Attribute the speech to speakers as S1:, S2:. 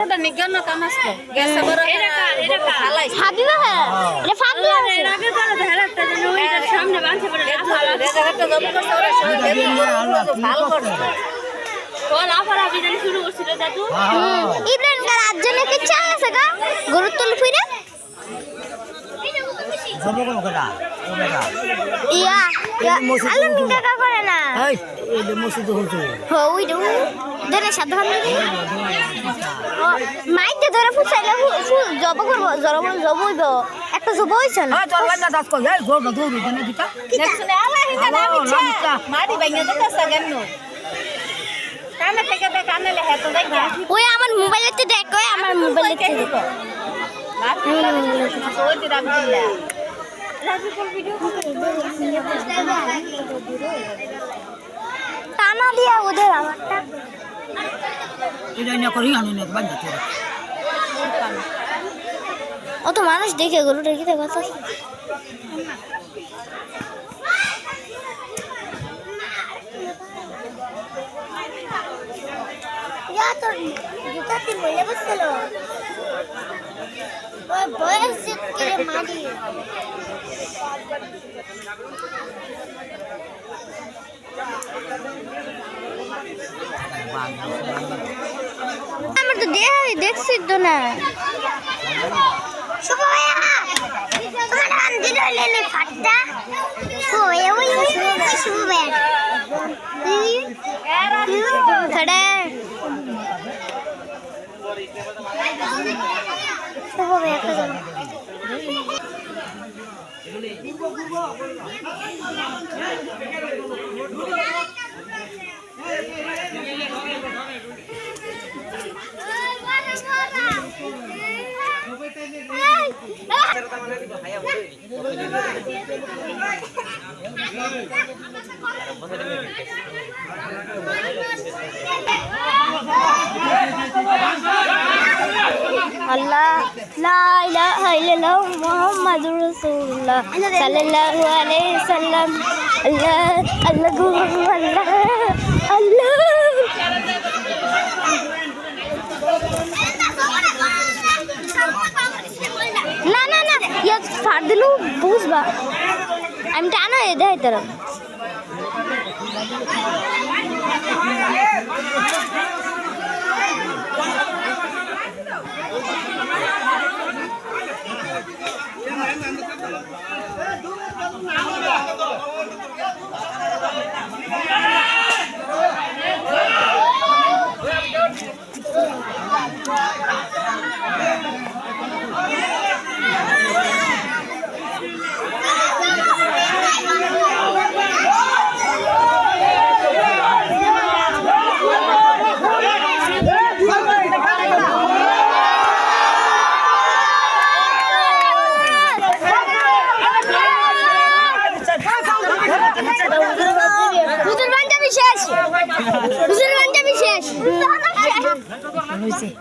S1: ওটা নিজ্ঞান কাম আসতো গ্যাসে বড় এটা খালাই
S2: হাবিবা এটা ফাবলা
S1: এর আগে করে ধরাতে যেন ওইটার সামনে বাঁধতে পারে এটা জায়গাটা জব করতে ওরা সবাই ভালো করছে বল আফারা বিদানি শুরু করছিল দাদু
S2: ইব্রাহিম কার আজনে কি চা আছে গা গরুতল ফিরে
S3: জব করব কেডা ওটা
S2: ইয়া আলু মিটা করে না
S3: এই এই মসজিদ হচ্ছে
S2: ওই ধরে সাধারণ মাইতে ধরে ফুসাইলে জব করব জব হইব একটা জব হইছে না
S3: চল না দাস কই এই গোল দূর দেনে দিতা
S1: দেখছনে আল্লাহ হিনা নামিছা মারি বাইনা দিতাছে কেন কানে থেকে দে কানে লে হেতো দেখ
S2: ওই আমার মোবাইলেতে দেখ ওই আমার মোবাইলেতে দেখ
S1: ওই দিরা দিলা
S2: টানা দিয়া ওদের আমারটা
S3: এটা না করি আমি না বান্ধা তোরা
S2: অত মানুষ দেখে গরুটা কি কথা যা তোর জুতাতে বলে বসছিল ওই বয়স জিতকে মারি আমার তো দেখছি তো না শুভ ভাইয়া তোমার হান দিল লেলে ফাটটা ওই শুভ ভাইয়া खड़े शुभ भाइया अल्लाह ला इलाहा इल्लल्लाह मुहम्मदुर रसूलुल्लाह सल्लल्लाहु अलैहि वसल्लम अल्लाह अल्लाह अल्लाह अल्लाह ना ना ना ये फाड़ दिलू बुझबा আমি টানা এ দেয় তোরা শেষ